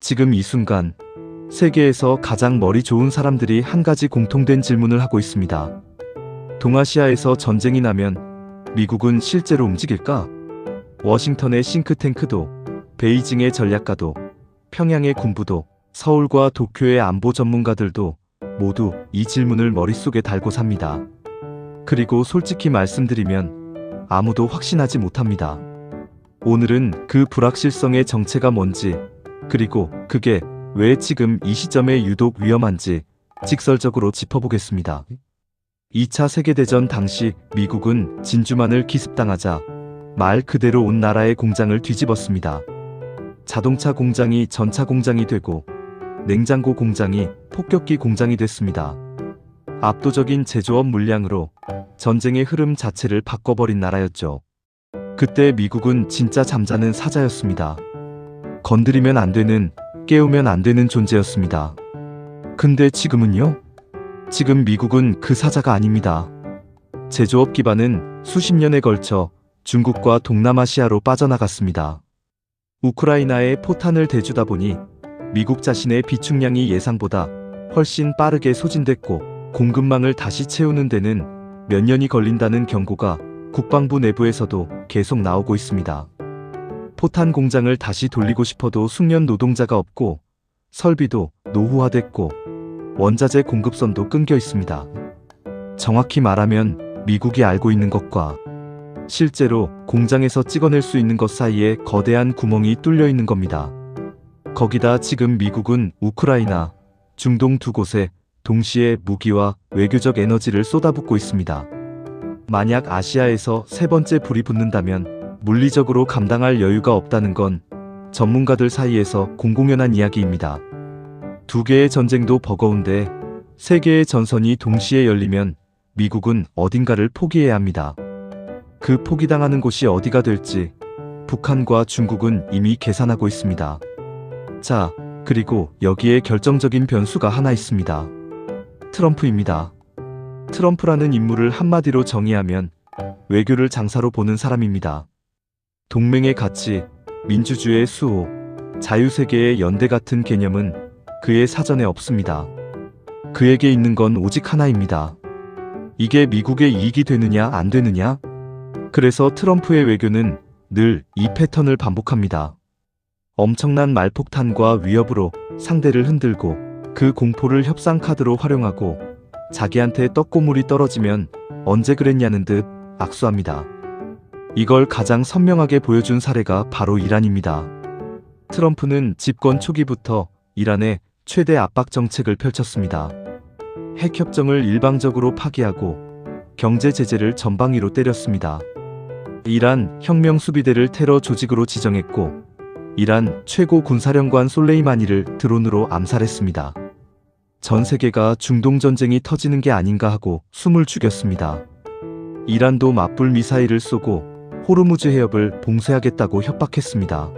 지금 이 순간 세계에서 가장 머리 좋은 사람들이 한 가지 공통된 질문을 하고 있습니다. 동아시아에서 전쟁이 나면 미국은 실제로 움직일까? 워싱턴의 싱크탱크도, 베이징의 전략가도, 평양의 군부도, 서울과 도쿄의 안보 전문가들도 모두 이 질문을 머릿속에 달고 삽니다. 그리고 솔직히 말씀드리면 아무도 확신하지 못합니다. 오늘은 그 불확실성의 정체가 뭔지, 그리고 그게 왜 지금 이 시점에 유독 위험한지 직설적으로 짚어보겠습니다. 2차 세계대전 당시 미국은 진주만을 기습당하자 말 그대로 온 나라의 공장을 뒤집었습니다. 자동차 공장이 전차 공장이 되고 냉장고 공장이 폭격기 공장이 됐습니다. 압도적인 제조업 물량으로 전쟁의 흐름 자체를 바꿔버린 나라였죠. 그때 미국은 진짜 잠자는 사자였습니다. 건드리면 안 되는, 깨우면 안 되는 존재였습니다. 근데 지금은요? 지금 미국은 그 사자가 아닙니다. 제조업 기반은 수십 년에 걸쳐 중국과 동남아시아로 빠져나갔습니다. 우크라이나에 포탄을 대주다 보니 미국 자신의 비축량이 예상보다 훨씬 빠르게 소진됐고 공급망을 다시 채우는 데는 몇 년이 걸린다는 경고가 국방부 내부에서도 계속 나오고 있습니다. 포탄 공장을 다시 돌리고 싶어도 숙련 노동자가 없고 설비도 노후화됐고 원자재 공급선도 끊겨 있습니다. 정확히 말하면 미국이 알고 있는 것과 실제로 공장에서 찍어낼 수 있는 것 사이에 거대한 구멍이 뚫려 있는 겁니다. 거기다 지금 미국은 우크라이나, 중동 두 곳에 동시에 무기와 외교적 에너지를 쏟아붓고 있습니다. 만약 아시아에서 세 번째 불이 붙는다면 물리적으로 감당할 여유가 없다는 건 전문가들 사이에서 공공연한 이야기입니다. 두 개의 전쟁도 버거운데 세 개의 전선이 동시에 열리면 미국은 어딘가를 포기해야 합니다. 그 포기당하는 곳이 어디가 될지 북한과 중국은 이미 계산하고 있습니다. 자, 그리고 여기에 결정적인 변수가 하나 있습니다. 트럼프입니다. 트럼프라는 인물을 한마디로 정의하면 외교를 장사로 보는 사람입니다. 동맹의 가치, 민주주의의 수호, 자유세계의 연대 같은 개념은 그의 사전에 없습니다. 그에게 있는 건 오직 하나입니다. 이게 미국의 이익이 되느냐 안 되느냐? 그래서 트럼프의 외교는 늘 이 패턴을 반복합니다. 엄청난 말폭탄과 위협으로 상대를 흔들고 그 공포를 협상 카드로 활용하고 자기한테 떡고물이 떨어지면 언제 그랬냐는 듯 악수합니다. 이걸 가장 선명하게 보여준 사례가 바로 이란입니다. 트럼프는 집권 초기부터 이란에 최대 압박 정책을 펼쳤습니다. 핵협정을 일방적으로 파기하고 경제 제재를 전방위로 때렸습니다. 이란 혁명 수비대를 테러 조직으로 지정했고 이란 최고 군사령관 솔레이마니를 드론으로 암살했습니다. 전 세계가 중동 전쟁이 터지는 게 아닌가 하고 숨을 죽였습니다. 이란도 맞불 미사일을 쏘고 호르무즈 해협을 봉쇄하겠다고 협박했습니다.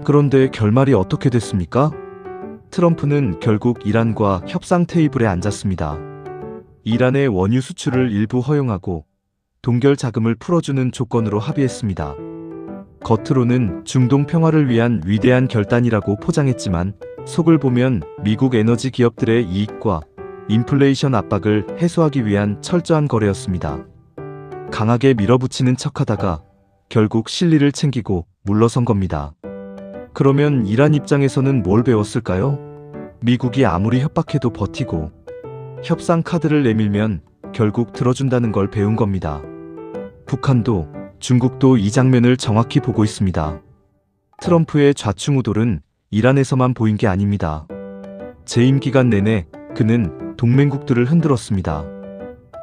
그런데 결말이 어떻게 됐습니까? 트럼프는 결국 이란과 협상 테이블에 앉았습니다. 이란의 원유 수출을 일부 허용하고 동결 자금을 풀어주는 조건으로 합의했습니다. 겉으로는 중동 평화를 위한 위대한 결단이라고 포장했지만 속을 보면 미국 에너지 기업들의 이익과 인플레이션 압박을 해소하기 위한 철저한 거래였습니다. 강하게 밀어붙이는 척하다가 결국 실리를 챙기고 물러선 겁니다. 그러면 이란 입장에서는 뭘 배웠을까요? 미국이 아무리 협박해도 버티고 협상 카드를 내밀면 결국 들어준다는 걸 배운 겁니다. 북한도 중국도 이 장면을 정확히 보고 있습니다. 트럼프의 좌충우돌은 이란에서만 보인 게 아닙니다. 재임 기간 내내 그는 동맹국들을 흔들었습니다.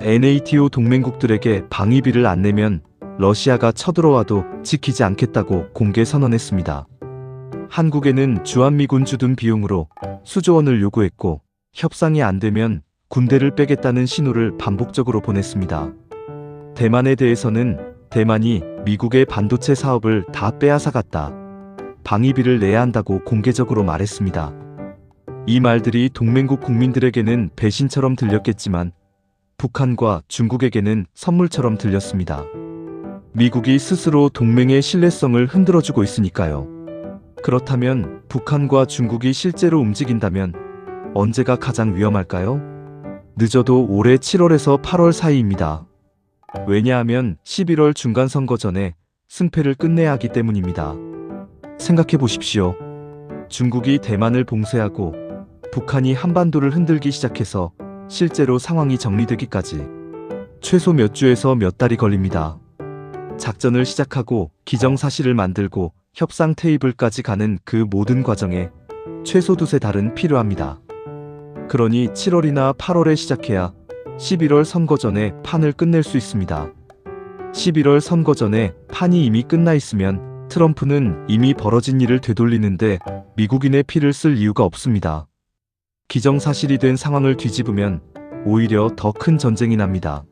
NATO 동맹국들에게 방위비를 안 내면 러시아가 쳐들어와도 지키지 않겠다고 공개 선언했습니다. 한국에는 주한미군 주둔 비용으로 수조 원을 요구했고 협상이 안 되면 군대를 빼겠다는 신호를 반복적으로 보냈습니다. 대만에 대해서는 대만이 미국의 반도체 사업을 다 빼앗아갔다. 방위비를 내야 한다고 공개적으로 말했습니다. 이 말들이 동맹국 국민들에게는 배신처럼 들렸겠지만 북한과 중국에게는 선물처럼 들렸습니다. 미국이 스스로 동맹의 신뢰성을 흔들어주고 있으니까요. 그렇다면 북한과 중국이 실제로 움직인다면 언제가 가장 위험할까요? 늦어도 올해 7월에서 8월 사이입니다. 왜냐하면 11월 중간선거 전에 승패를 끝내야 하기 때문입니다. 생각해 보십시오. 중국이 대만을 봉쇄하고 북한이 한반도를 흔들기 시작해서 실제로 상황이 정리되기까지 최소 몇 주에서 몇 달이 걸립니다. 작전을 시작하고 기정사실을 만들고 협상 테이블까지 가는 그 모든 과정에 최소 두세 달은 필요합니다. 그러니 7월이나 8월에 시작해야 11월 선거 전에 판을 끝낼 수 있습니다. 11월 선거 전에 판이 이미 끝나 있으면 트럼프는 이미 벌어진 일을 되돌리는데 미국인의 피를 쓸 이유가 없습니다. 기정사실이 된 상황을 뒤집으면 오히려 더 큰 전쟁이 납니다.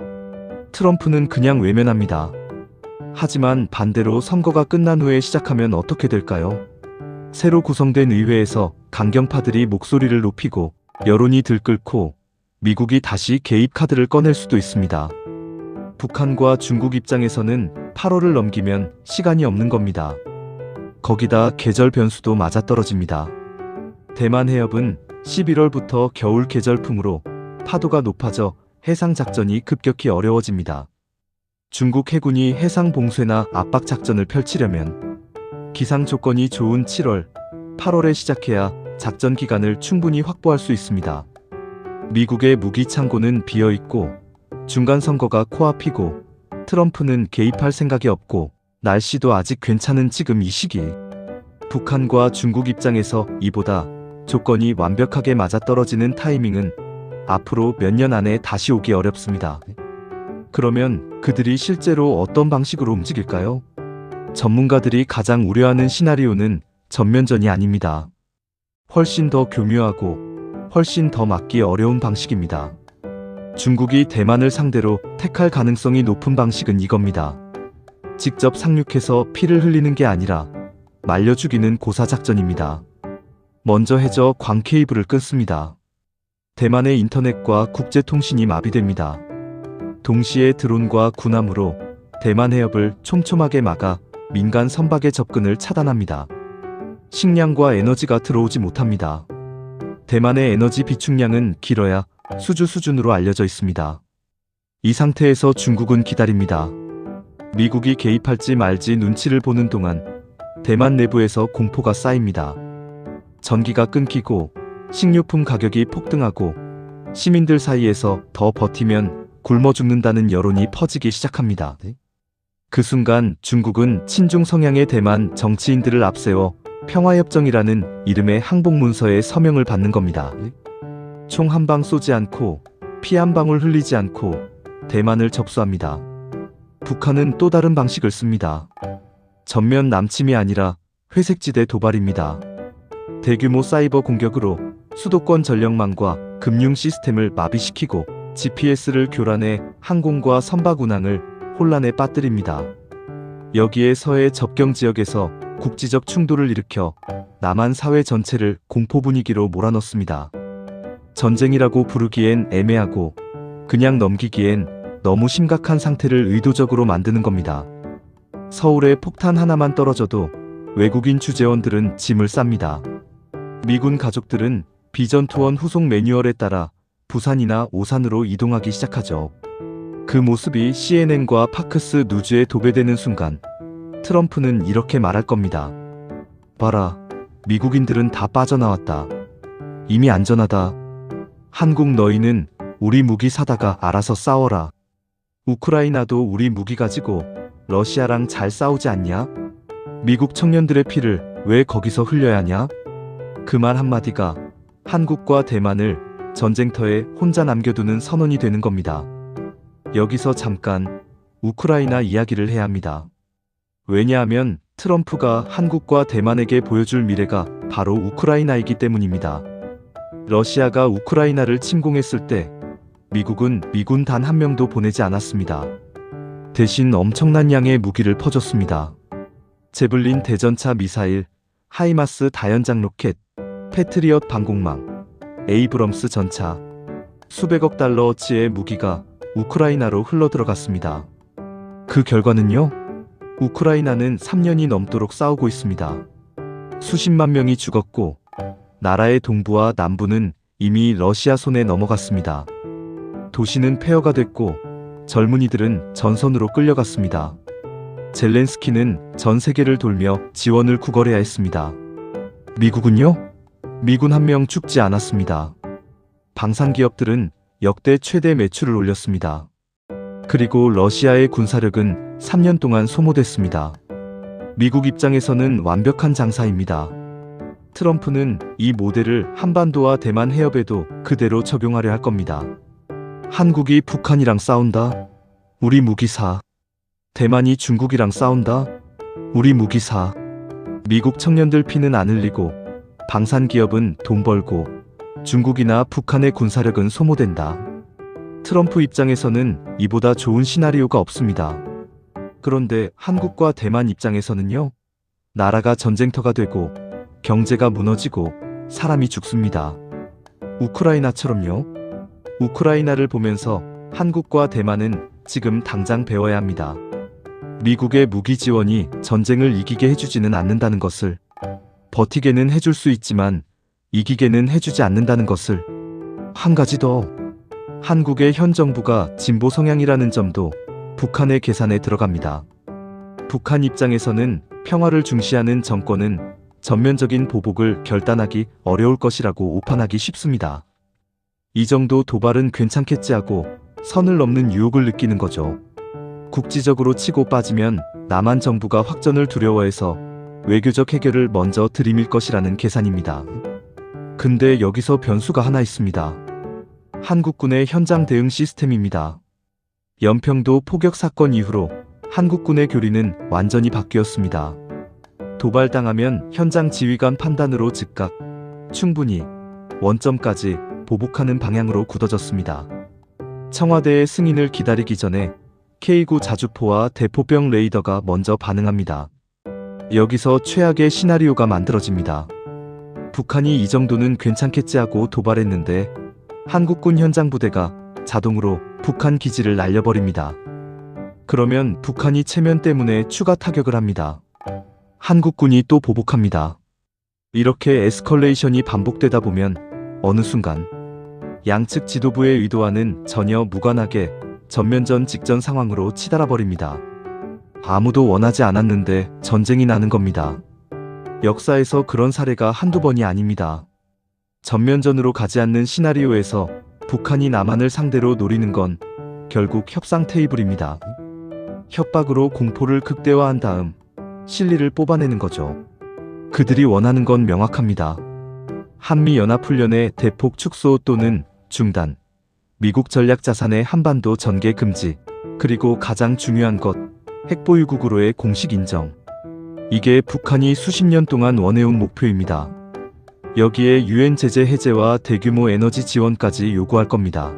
트럼프는 그냥 외면합니다. 하지만 반대로 선거가 끝난 후에 시작하면 어떻게 될까요? 새로 구성된 의회에서 강경파들이 목소리를 높이고 여론이 들끓고 미국이 다시 개입 카드를 꺼낼 수도 있습니다. 북한과 중국 입장에서는 8월을 넘기면 시간이 없는 겁니다. 거기다 계절 변수도 맞아떨어집니다. 대만 해협은 11월부터 겨울 계절풍으로 파도가 높아져 해상 작전이 급격히 어려워집니다. 중국 해군이 해상 봉쇄나 압박 작전을 펼치려면 기상 조건이 좋은 7월, 8월에 시작해야 작전 기간을 충분히 확보할 수 있습니다. 미국의 무기 창고는 비어 있고 중간 선거가 코앞이고 트럼프는 개입할 생각이 없고 날씨도 아직 괜찮은 지금 이 시기. 북한과 중국 입장에서 이보다 조건이 완벽하게 맞아떨어지는 타이밍은 앞으로 몇 년 안에 다시 오기 어렵습니다. 그러면 그들이 실제로 어떤 방식으로 움직일까요? 전문가들이 가장 우려하는 시나리오는 전면전이 아닙니다. 훨씬 더 교묘하고 훨씬 더 막기 어려운 방식입니다. 중국이 대만을 상대로 택할 가능성이 높은 방식은 이겁니다. 직접 상륙해서 피를 흘리는 게 아니라 말려 죽이는 고사작전입니다. 먼저 해저 광 케이블을 끊습니다. 대만의 인터넷과 국제통신이 마비됩니다. 동시에 드론과 군함으로 대만 해협을 촘촘하게 막아 민간 선박의 접근을 차단합니다. 식량과 에너지가 들어오지 못합니다. 대만의 에너지 비축량은 길어야 수주 수준으로 알려져 있습니다. 이 상태에서 중국은 기다립니다. 미국이 개입할지 말지 눈치를 보는 동안 대만 내부에서 공포가 쌓입니다. 전기가 끊기고 식료품 가격이 폭등하고 시민들 사이에서 더 버티면 굶어 죽는다는 여론이 퍼지기 시작합니다. 그 순간 중국은 친중 성향의 대만 정치인들을 앞세워 평화협정이라는 이름의 항복문서에 서명을 받는 겁니다. 총 한 방 쏘지 않고 피 한 방울 흘리지 않고 대만을 접수합니다. 북한은 또 다른 방식을 씁니다. 전면 남침이 아니라 회색지대 도발입니다. 대규모 사이버 공격으로 수도권 전력망과 금융 시스템을 마비시키고 GPS를 교란해 항공과 선박 운항을 혼란에 빠뜨립니다. 여기에 서해 접경 지역에서 국지적 충돌을 일으켜 남한 사회 전체를 공포 분위기로 몰아넣습니다. 전쟁이라고 부르기엔 애매하고 그냥 넘기기엔 너무 심각한 상태를 의도적으로 만드는 겁니다. 서울에 폭탄 하나만 떨어져도 외국인 주재원들은 짐을 쌉니다. 미군 가족들은 비전투원 후속 매뉴얼에 따라 부산이나 오산으로 이동하기 시작하죠. 그 모습이 CNN과 파크스 누즈에 도배되는 순간 트럼프는 이렇게 말할 겁니다. 봐라, 미국인들은 다 빠져나왔다. 이미 안전하다. 한국 너희는 우리 무기 사다가 알아서 싸워라. 우크라이나도 우리 무기 가지고 러시아랑 잘 싸우지 않냐? 미국 청년들의 피를 왜 거기서 흘려야 하냐? 그 말 한마디가 한국과 대만을 전쟁터에 혼자 남겨두는 선언이 되는 겁니다. 여기서 잠깐 우크라이나 이야기를 해야 합니다. 왜냐하면 트럼프가 한국과 대만에게 보여줄 미래가 바로 우크라이나이기 때문입니다. 러시아가 우크라이나를 침공했을 때 미국은 미군 단 한 명도 보내지 않았습니다. 대신 엄청난 양의 무기를 퍼줬습니다. 제블린 대전차 미사일, 하이마스 다연장 로켓, 패트리엇 방공망, 에이브럼스 전차, 수백억 달러어치의 무기가 우크라이나로 흘러들어갔습니다. 그 결과는요? 우크라이나는 3년이 넘도록 싸우고 있습니다. 수십만 명이 죽었고 나라의 동부와 남부는 이미 러시아 손에 넘어갔습니다. 도시는 폐허가 됐고 젊은이들은 전선으로 끌려갔습니다. 젤렌스키는 전 세계를 돌며 지원을 구걸해야 했습니다. 미국은요? 미군 한 명 죽지 않았습니다. 방산기업들은 역대 최대 매출을 올렸습니다. 그리고 러시아의 군사력은 3년 동안 소모됐습니다. 미국 입장에서는 완벽한 장사입니다. 트럼프는 이 모델을 한반도와 대만 해협에도 그대로 적용하려 할 겁니다. 한국이 북한이랑 싸운다? 우리 무기 사. 대만이 중국이랑 싸운다? 우리 무기 사. 미국 청년들 피는 안 흘리고 방산기업은 돈 벌고 중국이나 북한의 군사력은 소모된다. 트럼프 입장에서는 이보다 좋은 시나리오가 없습니다. 그런데 한국과 대만 입장에서는요? 나라가 전쟁터가 되고 경제가 무너지고 사람이 죽습니다. 우크라이나처럼요? 우크라이나를 보면서 한국과 대만은 지금 당장 배워야 합니다. 미국의 무기 지원이 전쟁을 이기게 해주지는 않는다는 것을, 버티게는 해줄 수 있지만 이기게는 해주지 않는다는 것을. 한 가지 더, 한국의 현 정부가 진보 성향이라는 점도 북한의 계산에 들어갑니다. 북한 입장에서는 평화를 중시하는 정권은 전면적인 보복을 결단하기 어려울 것이라고 오판하기 쉽습니다. 이 정도 도발은 괜찮겠지 하고 선을 넘는 유혹을 느끼는 거죠. 국지적으로 치고 빠지면 남한 정부가 확전을 두려워해서 외교적 해결을 먼저 들이밀 것이라는 계산입니다. 근데 여기서 변수가 하나 있습니다. 한국군의 현장 대응 시스템입니다. 연평도 포격 사건 이후로 한국군의 교리는 완전히 바뀌었습니다. 도발당하면 현장 지휘관 판단으로 즉각, 충분히, 원점까지 보복하는 방향으로 굳어졌습니다. 청와대의 승인을 기다리기 전에 K9 자주포와 대포병 레이더가 먼저 반응합니다. 여기서 최악의 시나리오가 만들어집니다. 북한이 이 정도는 괜찮겠지 하고 도발했는데 한국군 현장 부대가 자동으로 북한 기지를 날려버립니다. 그러면 북한이 체면 때문에 추가 타격을 합니다. 한국군이 또 보복합니다. 이렇게 에스컬레이션이 반복되다 보면 어느 순간 양측 지도부의 의도와는 전혀 무관하게 전면전 직전 상황으로 치달아 버립니다. 아무도 원하지 않았는데 전쟁이 나는 겁니다. 역사에서 그런 사례가 한두 번이 아닙니다. 전면전으로 가지 않는 시나리오에서 북한이 남한을 상대로 노리는 건 결국 협상 테이블입니다. 협박으로 공포를 극대화한 다음 실리를 뽑아내는 거죠. 그들이 원하는 건 명확합니다. 한미연합훈련의 대폭 축소 또는 중단, 미국 전략자산의 한반도 전개 금지, 그리고 가장 중요한 것, 핵보유국으로의 공식 인정. 이게 북한이 수십 년 동안 원해온 목표입니다. 여기에 유엔 제재 해제와 대규모 에너지 지원까지 요구할 겁니다.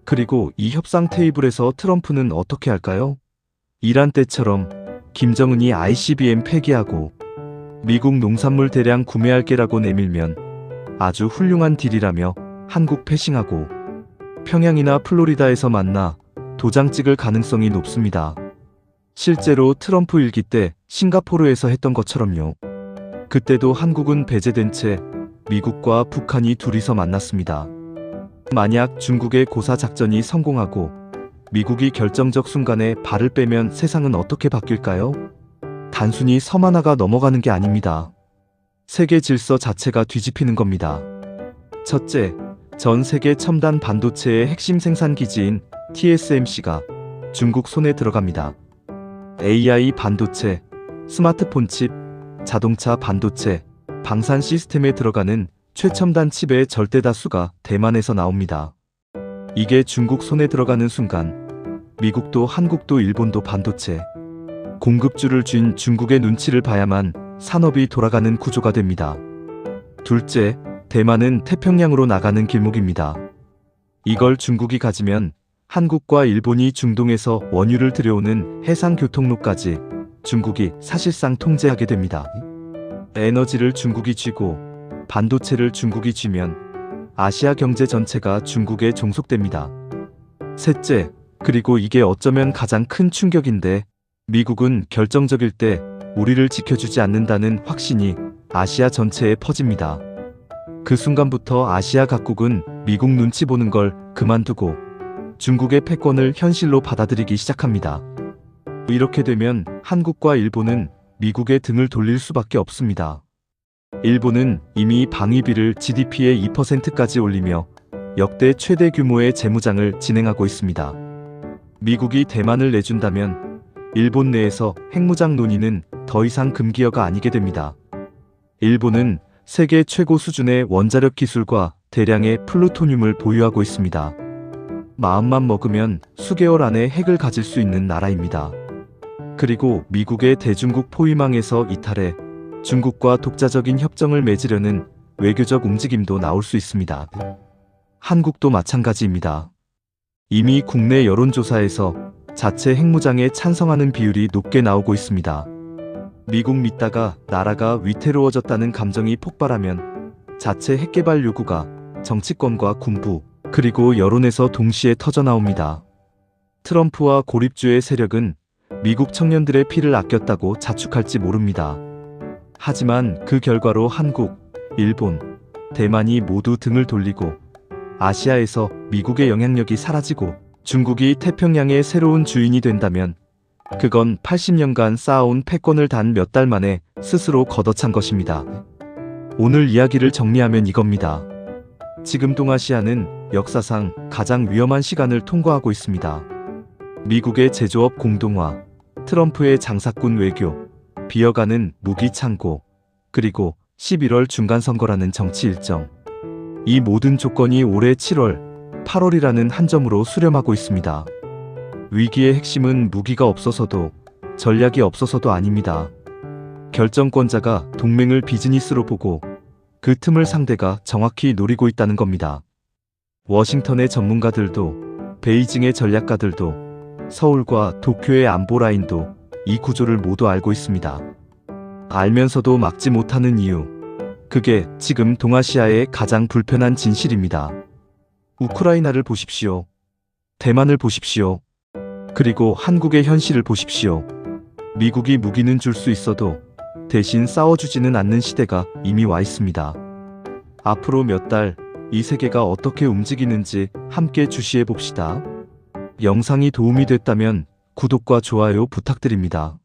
그리고 이 협상 테이블에서 트럼프는 어떻게 할까요? 이란 때처럼 김정은이 ICBM 폐기하고 미국 농산물 대량 구매할게라고 내밀면 아주 훌륭한 딜이라며 한국 패싱하고 평양이나 플로리다에서 만나 도장 찍을 가능성이 높습니다. 실제로 트럼프 일기 때 싱가포르에서 했던 것처럼요. 그때도 한국은 배제된 채 미국과 북한이 둘이서 만났습니다. 만약 중국의 고사 작전이 성공하고 미국이 결정적 순간에 발을 빼면 세상은 어떻게 바뀔까요? 단순히 섬 하나가 넘어가는 게 아닙니다. 세계 질서 자체가 뒤집히는 겁니다. 첫째, 전 세계 첨단 반도체의 핵심 생산 기지인 TSMC가 중국 손에 들어갑니다. AI 반도체, 스마트폰 칩, 자동차 반도체, 방산 시스템에 들어가는 최첨단 칩의 절대 다수가 대만에서 나옵니다. 이게 중국 손에 들어가는 순간 미국도 한국도 일본도 반도체 공급주를 쥔 중국의 눈치를 봐야만 산업이 돌아가는 구조가 됩니다. 둘째, 대만은 태평양으로 나가는 길목입니다. 이걸 중국이 가지면 한국과 일본이 중동에서 원유를 들여오는 해상 교통로까지 중국이 사실상 통제하게 됩니다. 에너지를 중국이 쥐고 반도체를 중국이 쥐면 아시아 경제 전체가 중국에 종속됩니다. 셋째, 그리고 이게 어쩌면 가장 큰 충격인데 미국은 결정적일 때 우리를 지켜주지 않는다는 확신이 아시아 전체에 퍼집니다. 그 순간부터 아시아 각국은 미국 눈치 보는 걸 그만두고 중국의 패권을 현실로 받아들이기 시작합니다. 이렇게 되면 한국과 일본은 미국의 등을 돌릴 수밖에 없습니다. 일본은 이미 방위비를 GDP의 2%까지 올리며 역대 최대 규모의 재무장을 진행하고 있습니다. 미국이 대만을 내준다면 일본 내에서 핵무장 논의는 더 이상 금기어가 아니게 됩니다. 일본은 세계 최고 수준의 원자력 기술과 대량의 플루토늄을 보유하고 있습니다. 마음만 먹으면 수개월 안에 핵을 가질 수 있는 나라입니다. 그리고 미국의 대중국 포위망에서 이탈해 중국과 독자적인 협정을 맺으려는 외교적 움직임도 나올 수 있습니다. 한국도 마찬가지입니다. 이미 국내 여론조사에서 자체 핵무장에 찬성하는 비율이 높게 나오고 있습니다. 미국 믿다가 나라가 위태로워졌다는 감정이 폭발하면 자체 핵개발 요구가 정치권과 군부 그리고 여론에서 동시에 터져나옵니다. 트럼프와 고립주의 세력은 미국 청년들의 피를 아꼈다고 자축할지 모릅니다. 하지만 그 결과로 한국, 일본, 대만이 모두 등을 돌리고 아시아에서 미국의 영향력이 사라지고 중국이 태평양의 새로운 주인이 된다면 그건 80년간 쌓아온 패권을 단 몇 달 만에 스스로 걷어찬 것입니다. 오늘 이야기를 정리하면 이겁니다. 지금 동아시아는 역사상 가장 위험한 시간을 통과하고 있습니다. 미국의 제조업 공동화, 트럼프의 장사꾼 외교, 비어가는 무기 창고, 그리고 11월 중간선거라는 정치 일정. 이 모든 조건이 올해 7월, 8월이라는 한 점으로 수렴하고 있습니다. 위기의 핵심은 무기가 없어서도 전략이 없어서도 아닙니다. 결정권자가 동맹을 비즈니스로 보고 그 틈을 상대가 정확히 노리고 있다는 겁니다. 워싱턴의 전문가들도 베이징의 전략가들도 서울과 도쿄의 안보 라인도 이 구조를 모두 알고 있습니다. 알면서도 막지 못하는 이유, 그게 지금 동아시아의 가장 불편한 진실입니다. 우크라이나를 보십시오. 대만을 보십시오. 그리고 한국의 현실을 보십시오. 미국이 무기는 줄 수 있어도 대신 싸워주지는 않는 시대가 이미 와 있습니다. 앞으로 몇 달 이 세계가 어떻게 움직이는지 함께 주시해 봅시다. 영상이 도움이 됐다면 구독과 좋아요 부탁드립니다.